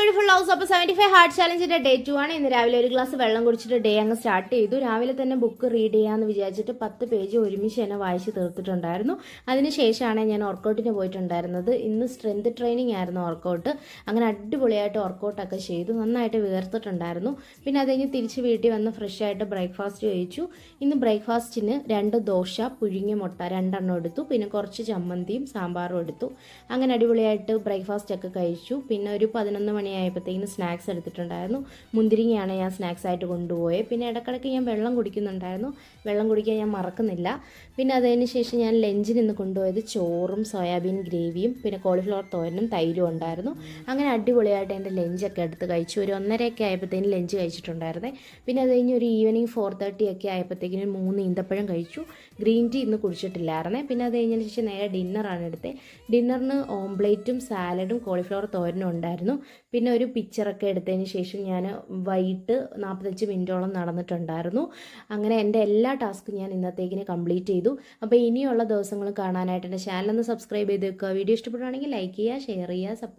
Beautiful house. അപ്പോൾ 75 hard ചാലഞ്ചിന്റെ day 2 ആണ്. ഇന്ന് രാവിലെ ഒരു ഗ്ലാസ് വെള്ളം കുടിച്ചിട്ട് ഡേ അങ്ങ് സ്റ്റാർട്ട് ചെയ്തു. രാവിലെ തന്നെ ബുക്ക് റീഡ് ചെയ്യാമെന്ന് വിചാരിച്ചിട്ട് 10 പേജ് ഒരുമിച്ച് തന്നെ വായിച്ച് തീർത്തിട്ടുണ്ടായിരുന്നു. അതിനുശേഷമാണ് ഞാൻ വർക്കൗട്ടിന് പോയിട്ടുണ്ടായിരുന്നത്. ഇന്ന് സ്ട്രെങ്ത് ട്രെയിനിങ് ആയിരുന്നു വർക്കൗട്ട്. അങ്ങനെ അടിപൊളിയായിട്ട് വർക്കൗട്ടൊക്കെ ചെയ്തു, നന്നായിട്ട് വിയർത്തിട്ടുണ്ടായിരുന്നു. പിന്നെ അത് കഴിഞ്ഞ് തിരിച്ച് വീട്ടിൽ വന്ന് ഫ്രഷ് ആയിട്ട് ബ്രേക്ക്ഫാസ്റ്റ് കഴിച്ചു. ഇന്ന് ബ്രേക്ക്ഫാസ്റ്റിന് 2 ദോശ, പുഴുങ്ങിയ മുട്ട 2 എടുത്തു, പിന്നെ കുറച്ച് ചമ്മന്തിയും സാമ്പാറും എടുത്തു. അങ്ങനെ അടിപൊളിയായിട്ട് ബ്രേക്ക്ഫാസ്റ്റ് ഒക്കെ കഴിച്ചു. പിന്നെ ഒരു 11 മണിയായപ്പോഴത്തേക്കിന് സ്നാക്സ് എടുത്തിട്ടുണ്ടായിരുന്നു. മുന്തിരിങ്ങയാണ് ഞാൻ സ്നാക്സ് ആയിട്ട് കൊണ്ടുപോയത്. പിന്നെ ഇടയ്ക്കിടയ്ക്ക് ഞാൻ വെള്ളം കുടിക്കുന്നുണ്ടായിരുന്നു, വെള്ളം കുടിക്കാൻ ഞാൻ മറക്കുന്നില്ല. പിന്നെ അതിന് ശേഷം ഞാൻ ലഞ്ചിന് ഇന്ന് കൊണ്ടുപോയത് ചോറും സോയാബീൻ ഗ്രേവിയും പിന്നെ കോളിഫ്ലവർ തോരനും തൈരും ഉണ്ടായിരുന്നു. അങ്ങനെ അടിപൊളിയായിട്ട് എൻ്റെ ലഞ്ചൊക്കെ എടുത്ത് കഴിച്ചു. ഒരു 1:30 ആയപ്പോഴത്തേനും ലഞ്ച് കഴിച്ചിട്ടുണ്ടായിരുന്നേ. പിന്നെ അത് കഴിഞ്ഞ് ഒരു ഈവനിങ് 4:30 ഒക്കെ ആയപ്പോഴത്തേക്കിനും 3 ഈന്തപ്പഴം കഴിച്ചു. ഗ്രീൻ ടീ ഇന്ന് കുടിച്ചിട്ടില്ലായിരുന്നേ. പിന്നെ അത് കഴിഞ്ഞതിന് ശേഷം നേരെ ഡിന്നറാണ് എടുത്തത്. ഡിന്നറിന് ഓംപ്ലേറ്റും സാലഡും കോളിഫ്ലവർ തോരനും ഉണ്ടായിരുന്നു. പിന്നെ ഒരു പിക്ചറൊക്കെ എടുത്തതിന് ശേഷം ഞാൻ വൈകിട്ട് 45 മിനിറ്റോളം നടന്നിട്ടുണ്ടായിരുന്നു. അങ്ങനെ എൻ്റെ എല്ലാ ടാസ്കും ഞാൻ ഇന്നത്തേക്കിന് കംപ്ലീറ്റ് ചെയ്തു. അപ്പോൾ ഇനിയുള്ള ദിവസങ്ങൾ കാണാനായിട്ട് എൻ്റെ ചാനലൊന്ന് സബ്സ്ക്രൈബ് ചെയ്ത് വെക്കുക. വീഡിയോ ഇഷ്ടപ്പെടുകയാണെങ്കിൽ ലൈക്ക് ചെയ്യുക, ഷെയർ ചെയ്യുക, സപ്പോർട്ട്